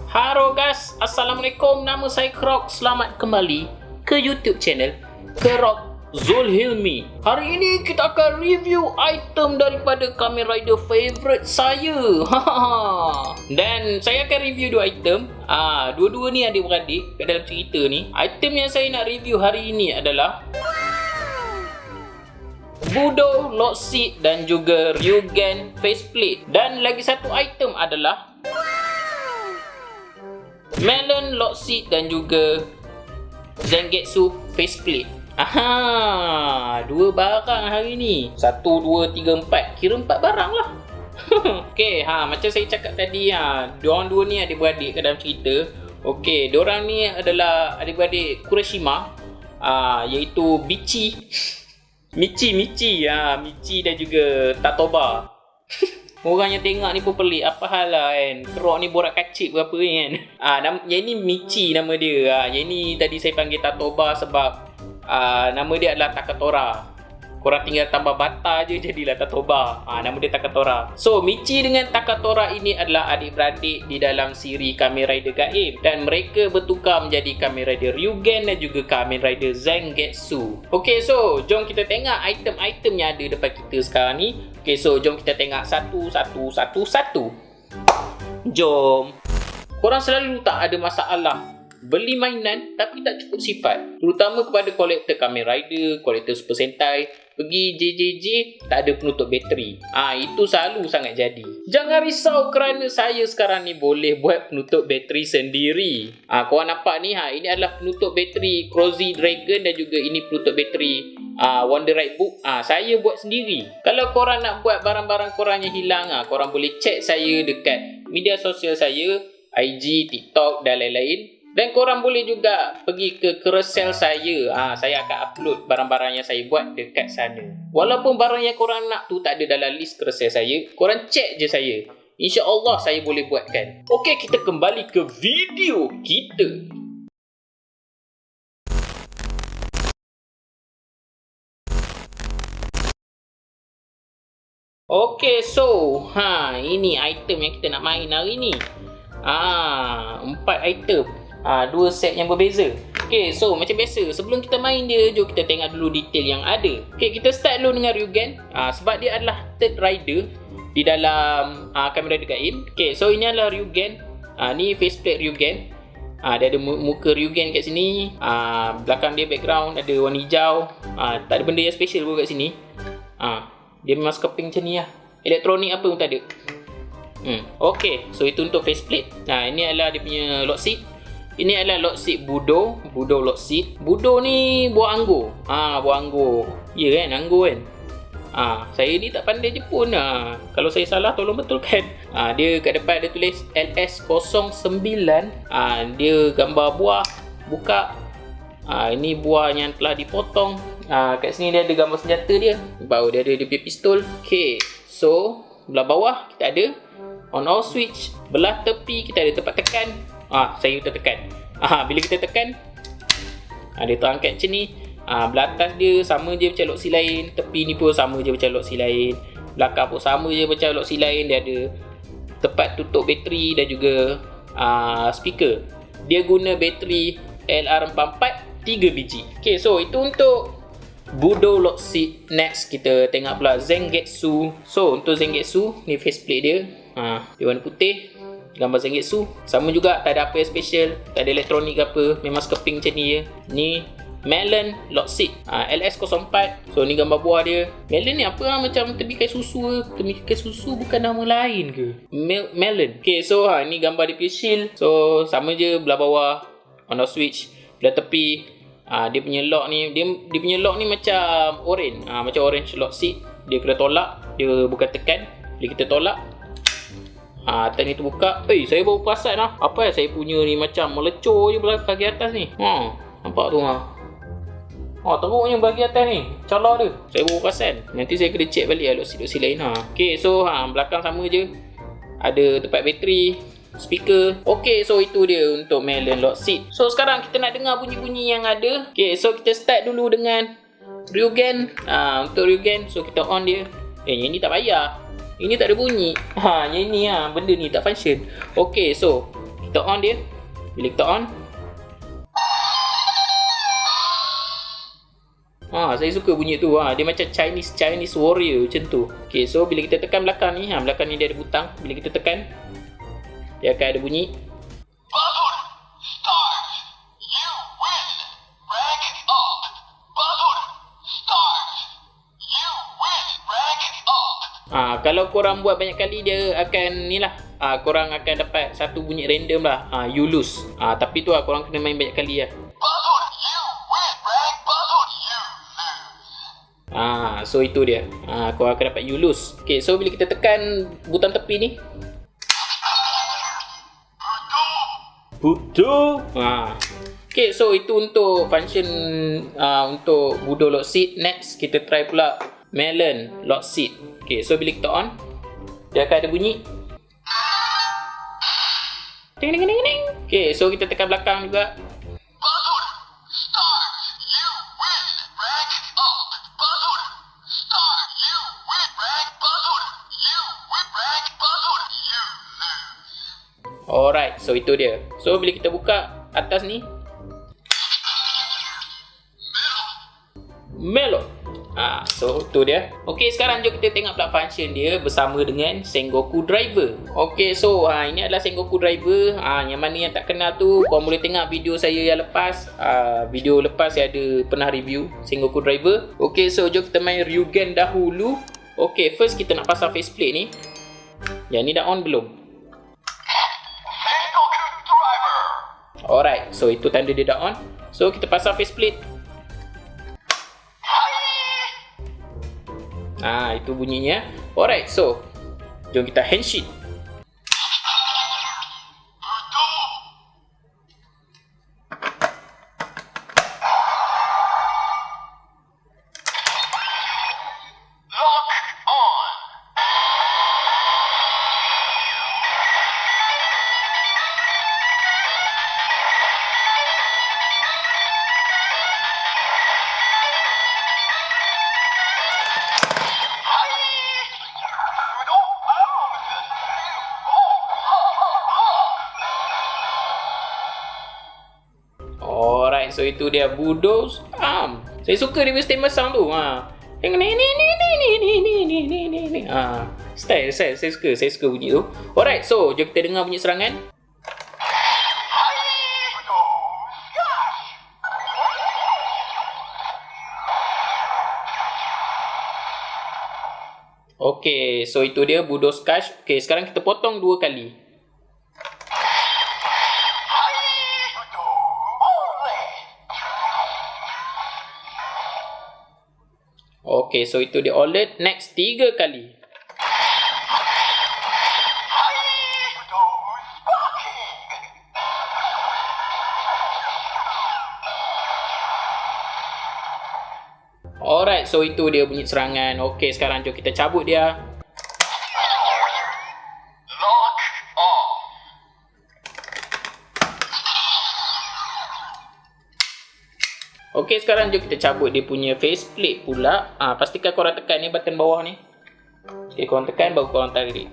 Halo guys, Assalamualaikum. Nama saya Krok. Selamat kembali ke YouTube channel Krok Zulhilmi. Hari ini kita akan review item daripada Kamen Rider favorite saya. Dan saya akan review dua item. Dua-dua ni adik-beradik kat dalam cerita ni. Item yang saya nak review hari ini adalah Budo Lockseed dan juga Ryugen faceplate. Dan lagi satu item adalah Melon Lockseed dan juga Zangetsu faceplate. Dua barang hari ni. 1, 2, 3, 4. Kira 4 barang lah. Okey, macam saya cakap tadi, diorang dua ni adik-beradik kat dalam cerita. Okey, diorang ni adalah adik-beradik Kurashima, iaitu Michi dan juga Tatoba. Orang yang tengok ni pun pelik. Apa hal lah kan, Krok ni borak kacik berapa ni kan. Yang ni Michi nama dia. Yang ni tadi saya panggil Tatoba sebab nama dia adalah Takatora. Korang tinggal tambah bata je jadilah Tatoba. Nama dia Takatora. So Michi dengan Takatora ini adalah adik-beradik di dalam siri Kamen Rider Gaib. Dan mereka bertukar menjadi Kamen Rider Ryugen dan juga Kamen Rider Zangetsu. Okay, so jom kita tengok item-item yang ada depan kita sekarang ni. Okay, so jom kita tengok satu. Jom. Korang selalu tak ada masalah beli mainan tapi tak cukup sifat, terutama kepada kolektor Kamen Rider, kolektor Super Sentai. Pergi JJJ tak ada penutup bateri. Itu selalu sangat jadi. Jangan risau kerana saya sekarang ni boleh buat penutup bateri sendiri. Korang nampak ni, ini adalah penutup bateri Crozy Dragon dan juga ini penutup bateri Wonder Ride Book. Saya buat sendiri. Kalau korang nak buat barang-barang korang yang hilang, korang boleh check saya dekat media sosial saya, IG, TikTok dan lain-lain. Dan korang boleh juga pergi ke Carousel saya. Saya akan upload barang-barang yang saya buat dekat sana. Walaupun barang yang korang nak tu tak ada dalam list Carousel saya, korang check je saya. InsyaAllah saya boleh buatkan. Okey, kita kembali ke video kita. Okey, so ini item yang kita nak main hari ni. 4 item. 2 set yang berbeza. Okay, so macam biasa, sebelum kita main dia, jom kita tengok dulu detail yang ada. Okay, kita start dulu dengan Ryugen. Sebab dia adalah third rider di dalam Kamen Rider Gaib. Okay, so ini adalah Ryugen. Ni faceplate Ryugen. Dia ada muka Ryugen kat sini. Belakang dia background ada warna hijau. Tak ada benda yang special pun kat sini. Dia memang skeping macam ni lah. Elektronik apa pun tak ada. Okay, so itu untuk faceplate. Ini adalah dia punya Lockseed. Ini adalah Lockseed Budo Lockseed. Budo ni buah anggur. Buah anggur. Ya kan, anggur kan. Saya ni tak pandai Jepun. Kalau saya salah tolong betulkan. Dia kat depan ada tulis LS09. Dia gambar buah. Buka. Ini buah yang telah dipotong. Kat sini dia ada gambar senjata dia. Baru dia ada dia punya pistol. Okay, so belah bawah kita ada on off switch. Belah tepi kita ada tempat tekan. Saya tekan. Bila kita tekan, dia terangkat macam ni. Belah atas dia sama je macam Lockseed lain. Tepi ni pun sama je macam Lockseed lain. Belakang pun sama je macam Lockseed lain. Dia ada tempat tutup bateri dan juga speaker. Dia guna bateri LR44 3 biji. Okay, so itu untuk Budo Lockseed. Next kita tengok pula Zangetsu. So untuk Zangetsu ni faceplate dia. Dia warna putih. Gambar Zangetsu. Sama juga, tak ada apa yang special. Tak ada elektronik ke apa. Memang skeping macam ni je. Ni Melon Lockseed LS04. So ni gambar buah dia. Melon ni apa macam tebikai susu ke? Tebikai susu bukan nama lain ke? Melon. Okay, so ni gambar dia punya shield. So sama je belah bawah on off switch. Belah tepi dia punya lock ni. Dia punya lock ni macam orange. Macam orange Lockseed. Dia kena tolak. Dia bukan tekan. Bila kita tolak, tadi tu buka. Saya baru perasan apa saya punya ni macam melecur je bahagian atas ni. Nampak tu teruknya bahagian atas ni. Calar dia. Saya baru perasan. Nanti saya kena check balik Lockseed lain. Okay, so belakang sama je. Ada tempat bateri, speaker. Okay, so itu dia untuk Melon Lockseed. So sekarang kita nak dengar bunyi-bunyi yang ada. Okay, so kita start dulu dengan Ryugen. Untuk Ryugen, so kita on dia. Yang ni tak payah. Ini tak ada bunyi. Yang ni benda ni tak function. Okey, so kita on dia. Bila kita on, saya suka bunyi tu. Dia macam Chinese warrior macam tu. Okey, so bila kita tekan belakang ni, belakang ni dia ada butang. Bila kita tekan, dia akan ada bunyi. Kalau korang buat banyak kali, dia akan ni lah, korang akan dapat satu bunyi random lah, you lose. Tapi tu korang kena main banyak kali lah. So itu dia, korang akan dapat you lose. Okay, so bila kita tekan butang tepi ni, Budo. Okay, so itu untuk function untuk Budo lock seed. Next, kita try pula melon lock seed. Okay, so bila kita on, dia akan ada bunyi. Ding ding ding ding. Okay, so kita tekan belakang juga. Alright, so itu dia. So bila kita buka atas ni, melon. So tu dia. Okey, sekarang jom kita tengok pula function dia bersama dengan Sengoku Driver. Okey, so ini adalah Sengoku Driver. Yang mana yang tak kenal tu, korang boleh tengok video saya yang lepas. Video lepas saya ada pernah review Sengoku Driver. Okey, so jom kita main Ryugen dahulu. Okey, first kita nak pasang faceplate ni. Yang ni dah on belum? Alright, so itu tanda dia dah on. So kita pasang faceplate. Itu bunyinya. Alright, so jom kita handshake. So itu dia Budo's Arm. Saya suka dia punya statement sound tu. Style saya suka bunyi tu. Alright, so jom kita dengar bunyi serangan. Okay, so itu dia Budo's Cash. Okay, sekarang kita potong 2 kali. Okay, so itu dia alert. Next 3 kali. Alright, so itu dia bunyi serangan. Okay, sekarang jom kita cabut dia. Okey, sekarang jom kita cabut dia punya faceplate pula. Pastikan korang tekan ni button bawah ni. Okey, korang tekan baru korang tarik.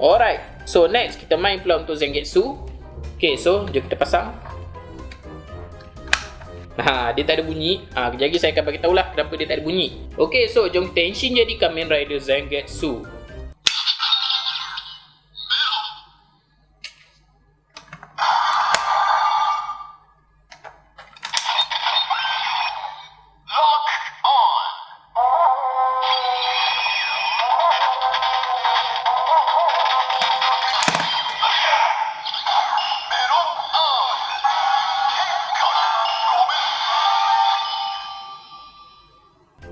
Alright, so next kita main pula untuk Zangetsu. Okey, so jom kita pasang. Dia tak ada bunyi. Kejap lagi saya akan bagi tahulah kenapa dia tak ada bunyi. Okey, so jom kita Henshin jadi Kamen Rider Zangetsu.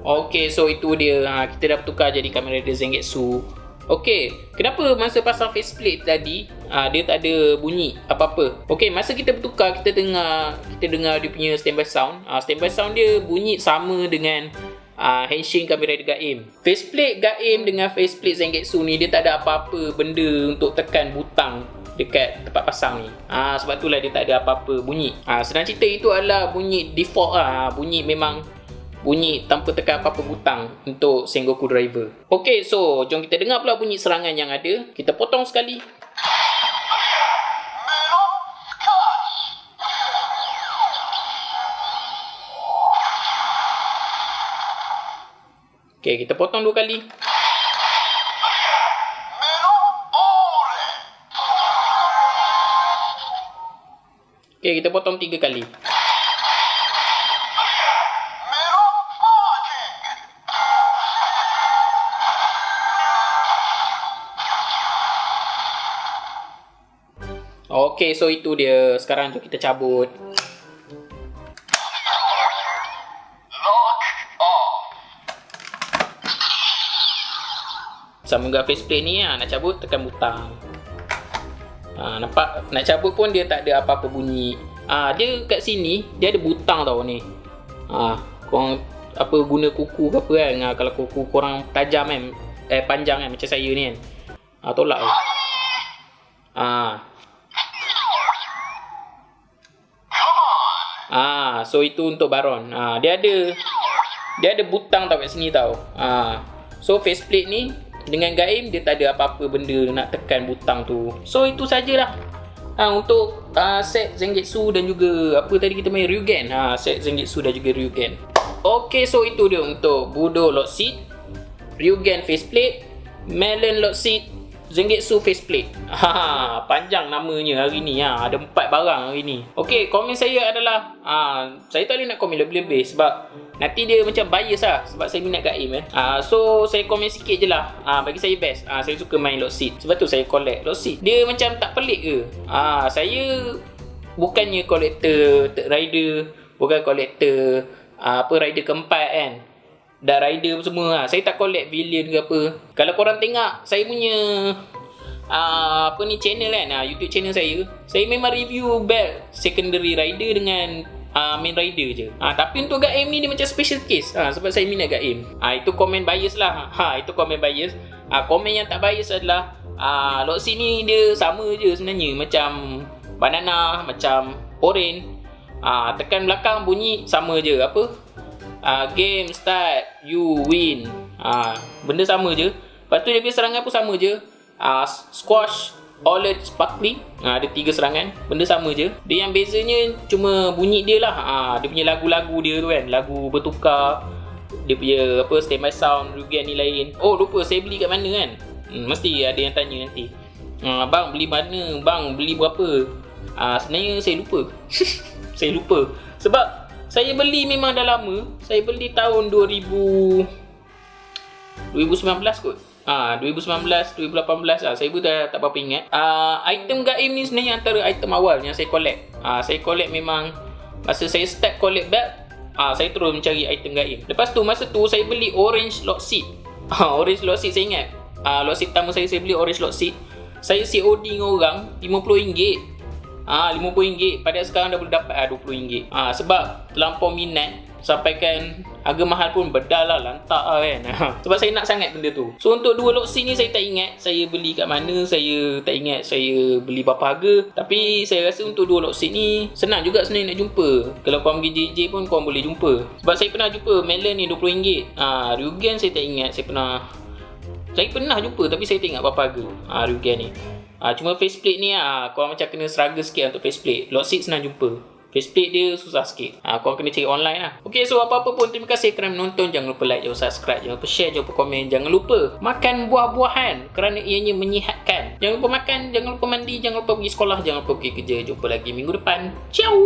Okey, so itu dia. Kita dah bertukar jadi Kamen Rider Zangetsu. Okey, kenapa masa pasang faceplate tadi dia tak ada bunyi apa-apa? Okey, masa kita bertukar kita dengar dia punya standby sound. Standby sound dia bunyi sama dengan Henshin Kamen Rider Gaim. Faceplate Gaim dengan faceplate Zangetsu ni dia tak ada apa-apa benda untuk tekan butang dekat tempat pasang ni. Sebab itulah dia tak ada apa-apa bunyi. Senang cerita itu adalah bunyi default bunyi memang bunyi tanpa tekan apa-apa butang untuk Sengoku Driver. Okay, so jom kita dengar pula bunyi serangan yang ada. Kita potong sekali. Okay, kita potong 2 kali. Okay, kita potong 3 kali. Okay, so itu dia. Sekarang jom kita cabut. Sama dengan faceplate ni nak cabut tekan butang. Nampak nak cabut pun dia tak ada apa-apa bunyi. Dia kat sini dia ada butang tau ni. Korang apa guna kuku ke apa kan, kalau kuku korang tajam kan, panjang kan macam saya ni kan, tolak tu. So itu untuk Baron. Dia ada butang tau kat sini tau. So faceplate ni dengan Gaim dia tak ada apa-apa benda nak tekan butang tu. So itu sajalah untuk set Zangetsu dan juga apa tadi kita main Ryugen. Set Zangetsu dan juga Ryugen. Okay, so itu dia untuk Budo Lock Seat, Ryugen faceplate, Melon Lock Seat, Zangetsu faceplate. Panjang namanya hari ni. Ada 4 barang hari ni. Okay, komen saya adalah saya tak boleh nak komen lebih-lebih sebab nanti dia macam bias lah, sebab saya minat Gaim so saya komen sikit je lah. Bagi saya best. Saya suka main Lock Seat, sebab tu saya collect Lock Seat. Dia macam tak pelik ke? Saya bukannya collector third rider, bukan collector rider keempat kan, dah rider semua. Saya tak collect villain ke apa. Kalau korang tengok saya punya channel kan, YouTube channel saya memang review belt secondary rider dengan main rider je. Tapi untuk Gaim ni dia macam special case. Sebab saya minat Gaim. Itu komen bias lah. Itu komen bias. Komen yang tak bias adalah Lock Seat ni dia sama je sebenarnya, macam banana, macam orange. Tekan belakang bunyi sama je. Apa? Game start, you win. Benda sama je. Lepas tu dia punya serangan pun sama je. Squash, Alert, Sparkling. Ada 3 serangan. Benda sama je. Dia yang bezanya cuma bunyi dia lah. Dia punya lagu-lagu dia tu kan, lagu bertukar. Dia punya standby sound Ryugen ni lain. Oh lupa saya beli kat mana kan. Mesti ada yang tanya nanti, bang beli mana, bang beli berapa. Sebenarnya saya lupa. Saya lupa sebab saya beli memang dah lama. Saya beli tahun 2019 kot. 2019, 2018 saya pun dah tak apa ingat. Item Gaim ni sebenarnya antara item awal yang saya collect. Saya collect memang masa saya start collect belt. Saya terus mencari item Gaim. Lepas tu masa tu saya beli Orange Lock Seat. Orange Lock Seat saya ingat. Lock Seat pertama saya beli Orange Lock Seat. Saya COD dengan orang RM50. RM50. Padahal sekarang dah boleh dapat RM20. Sebab terlampau minat, sampaikan harga mahal pun bedal lah, lantak lah kan. Sebab saya nak sangat benda tu. So untuk 2 Lock Seat ni saya tak ingat saya beli kat mana. Saya tak ingat saya beli berapa harga. Tapi saya rasa untuk 2 Lock Seat ni senang juga sebenarnya nak jumpa. Kalau korang pergi JJ pun korang boleh jumpa. Sebab saya pernah jumpa Melon ni RM20. Ryugen saya tak ingat. Saya pernah jumpa tapi saya tak ingat berapa harga Ryugen ni. Cuma faceplate ni korang macam kena struggle sikit untuk faceplate. Lock Seat senang jumpa, faceplate dia susah sikit. Korang kena cari online lah. Okay, so apa-apa pun terima kasih kerana menonton. Jangan lupa like, jangan lupa subscribe, jangan lupa share, jangan lupa komen. Jangan lupa makan buah-buahan kerana ianya menyihatkan. Jangan lupa makan, jangan lupa mandi, jangan lupa pergi sekolah, jangan lupa pergi kerja. Jumpa lagi minggu depan. Ciao.